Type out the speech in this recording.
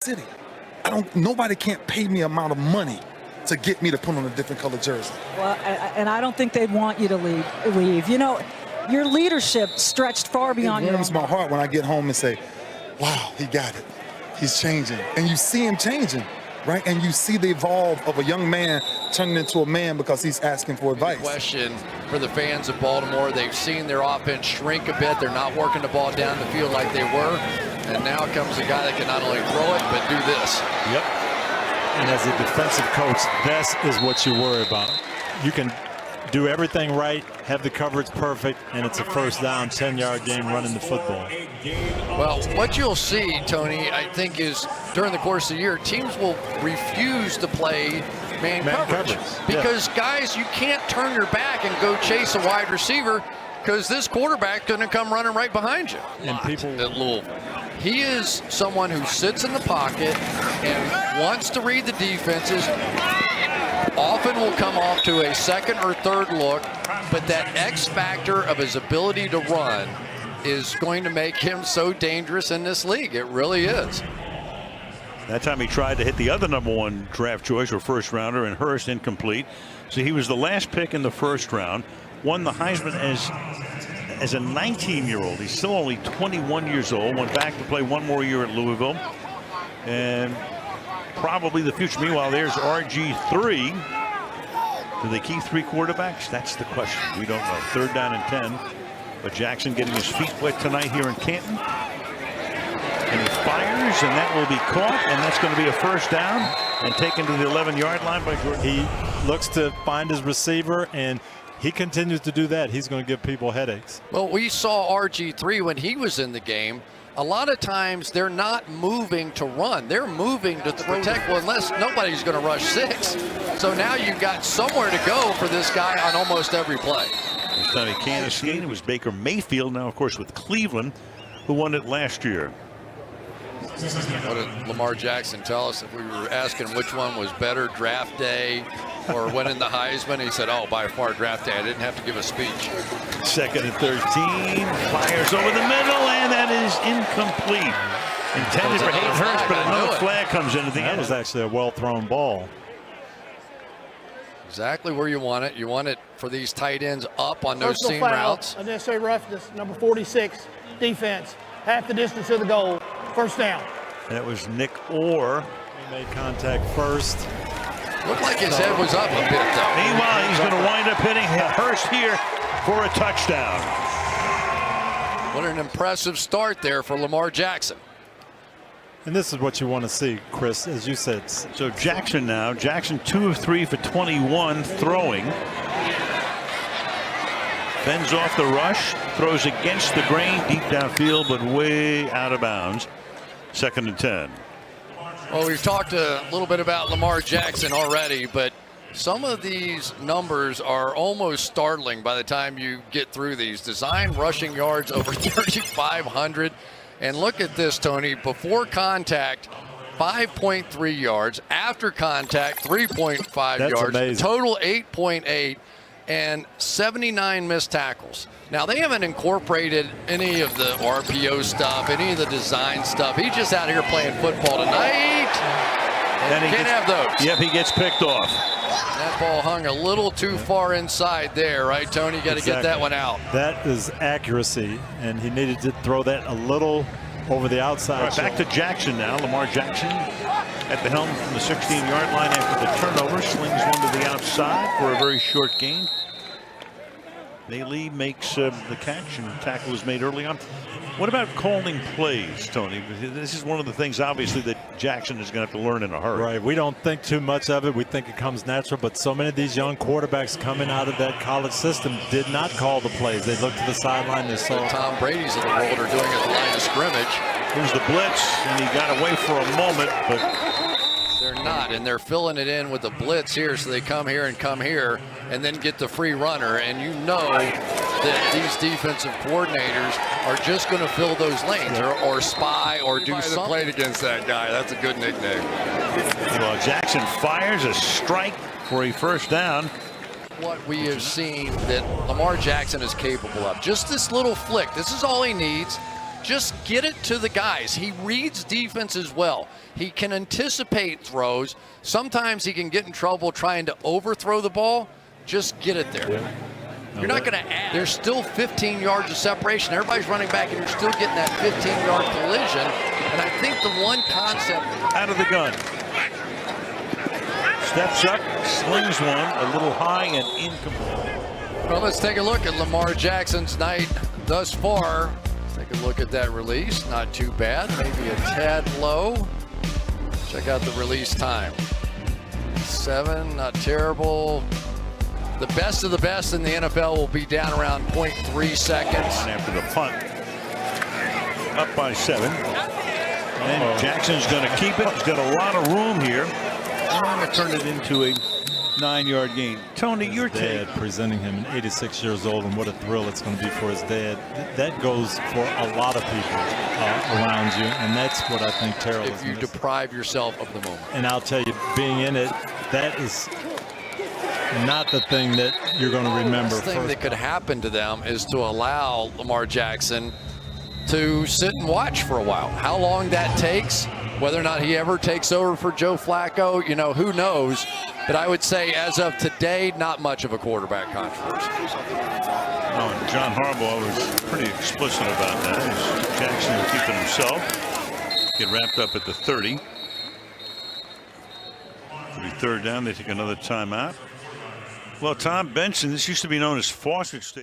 city. Nobody can't pay me amount of money to get me to put on a different color jersey. Well, and I don't think they'd want you to leave. You know, your leadership stretched far beyond your own. It warms my heart when I get home and say, wow, he got it. He's changing. And you see him changing, right? And you see the evolve of a young man turning into a man because he's asking for advice. Question for the fans of Baltimore. They've seen their offense shrink a bit. They're not working the ball down the field like they were. And now comes a guy that can not only throw it, but do this. Yep. And as a defensive coach, this is what you worry about. You can do everything right, have the coverage perfect, and it's a first down, 10-yard game running the football. Well, what you'll see, Tony, I think is during the course of the year, teams will refuse to play man coverage. Because, guys, you can't turn your back and go chase a wide receiver because this quarterback's going to come running right behind you. And people... He is someone who sits in the pocket and wants to read the defenses. Often will come off to a second or third look, but that X factor of his ability to run is going to make him so dangerous in this league. It really is. That time he tried to hit the other #1 draft choice or first rounder, and Hurst incomplete. So he was the last pick in the first round, won the Heisman as a 19-year-old. He's still only 21 years old, went back to play one more year at Louisville, and probably the future. Meanwhile, there's RG3. Do they keep 3 quarterbacks? That's the question. We don't know. 3rd down and 10. But Jackson getting his feet wet tonight here in Canton. And he fires, and that will be caught, and that's going to be a first down and taken to the 11-yard line by Jordan. He looks to find his receiver, and he continues to do that. He's going to give people headaches. Well, we saw RG3 when he was in the game. A lot of times they're not moving to run. They're moving to protect. Well, unless nobody's going to rush 6. So now you've got somewhere to go for this guy on almost every play. This time at Kansas State, it was Baker Mayfield, now of course with Cleveland, who won it last year. What did Lamar Jackson tell us if we were asking which one was better, draft day or winning the Heisman? He said, oh, by far draft day. I didn't have to give a speech. 2nd and 13, fires over the middle, and that is incomplete. Intended for Hayden Hurst, but another flag comes in at the end. That was actually a well-thrown ball. Exactly where you want it. You want it for these tight ends up on those seam routes. Unnecessary roughness, number 46, defense. Half the distance of the goal. First down. That was Nick Orr. He made contact first. Looked like his head was up a bit, though. Meanwhile, he's going to wind up hitting Hurst here for a touchdown. What an impressive start there for Lamar Jackson. And this is what you want to see, Chris, as you said. So Jackson now. Jackson 2 of 3 for 21 throwing. Fends off the rush. Throws against the grain deep downfield, but way out of bounds. 2nd and 10. Well, we've talked a little bit about Lamar Jackson already, but some of these numbers are almost startling by the time you get through these. Design rushing yards over 3,500. And look at this, Tony. Before contact, 5.3 yards. After contact, 3.5 yards. Amazing. Total 8.8 and 79 missed tackles. Now, they haven't incorporated any of the RPO stuff, any of the design stuff. He's just out here playing football tonight. And he can't have those. Yep, he gets picked off. That ball hung a little too far inside there, right, Tony? You got to get that one out. That is accuracy, and he needed to throw that a little over the outside. Right, back to Jackson now. Lamar Jackson at the helm from the 16-yard line after the turnover. Slings one to the outside for a very short gain. Bailey makes the catch, and the tackle was made early on. What about calling plays, Tony? This is one of the things, obviously, that Jackson is going to have to learn in a hurry. Right. We don't think too much of it. We think it comes natural. But so many of these young quarterbacks coming out of that college system did not call the plays. They looked to the sideline. They saw Tom Brady's of the world are doing at the line of scrimmage. Here's the blitz, and he got away for a moment, but they're not, and they're filling it in with the blitz here, so they come here and then get the free runner. And you know that these defensive coordinators are just going to fill those lanes or spy or do something. Played against that guy. That's a good nickname. Well, Jackson fires a strike for a first down. What we have seen that Lamar Jackson is capable of. Just this little flick. This is all he needs. Just get it to the guys. He reads defenses well. He can anticipate throws. Sometimes he can get in trouble trying to overthrow the ball. Just get it there. Yeah. You're not going to add. There's still 15 yards of separation. Everybody's running back, and you're still getting that 15-yard collision. And I think the one concept. Out of the gun. Steps up, slings one, a little high and incomplete. Well, let's take a look at Lamar Jackson's night thus far. Take a look at that release. Not too bad. Maybe a tad low. Check out the release time. 7, not terrible. The best of the best in the NFL will be down around 0.3 seconds. And after the punt, up by 7. And Jackson's going to keep it. He's got a lot of room here. And going to turn it into a 9-yard gain. Tony, your dad take. presenting him at 86 years old, and what a thrill it's going to be for his dad. That goes for a lot of people around you, and that's what I think Terrell is If you missing. deprive yourself of the moment. And I'll tell you, being in it, that is not the thing that you're going to remember. The thing that could happen to them is to allow Lamar Jackson to sit and watch for a while. How long that takes, whether or not he ever takes over for Joe Flacco, you know, who knows? But I would say as of today, not much of a quarterback controversy. Oh, John Harbaugh was pretty explicit about that. Jackson will keep it himself. Get wrapped up at the 30. It'll be 3rd down. They take another timeout. Well, Tom Benson, this used to be known as Fawcett State.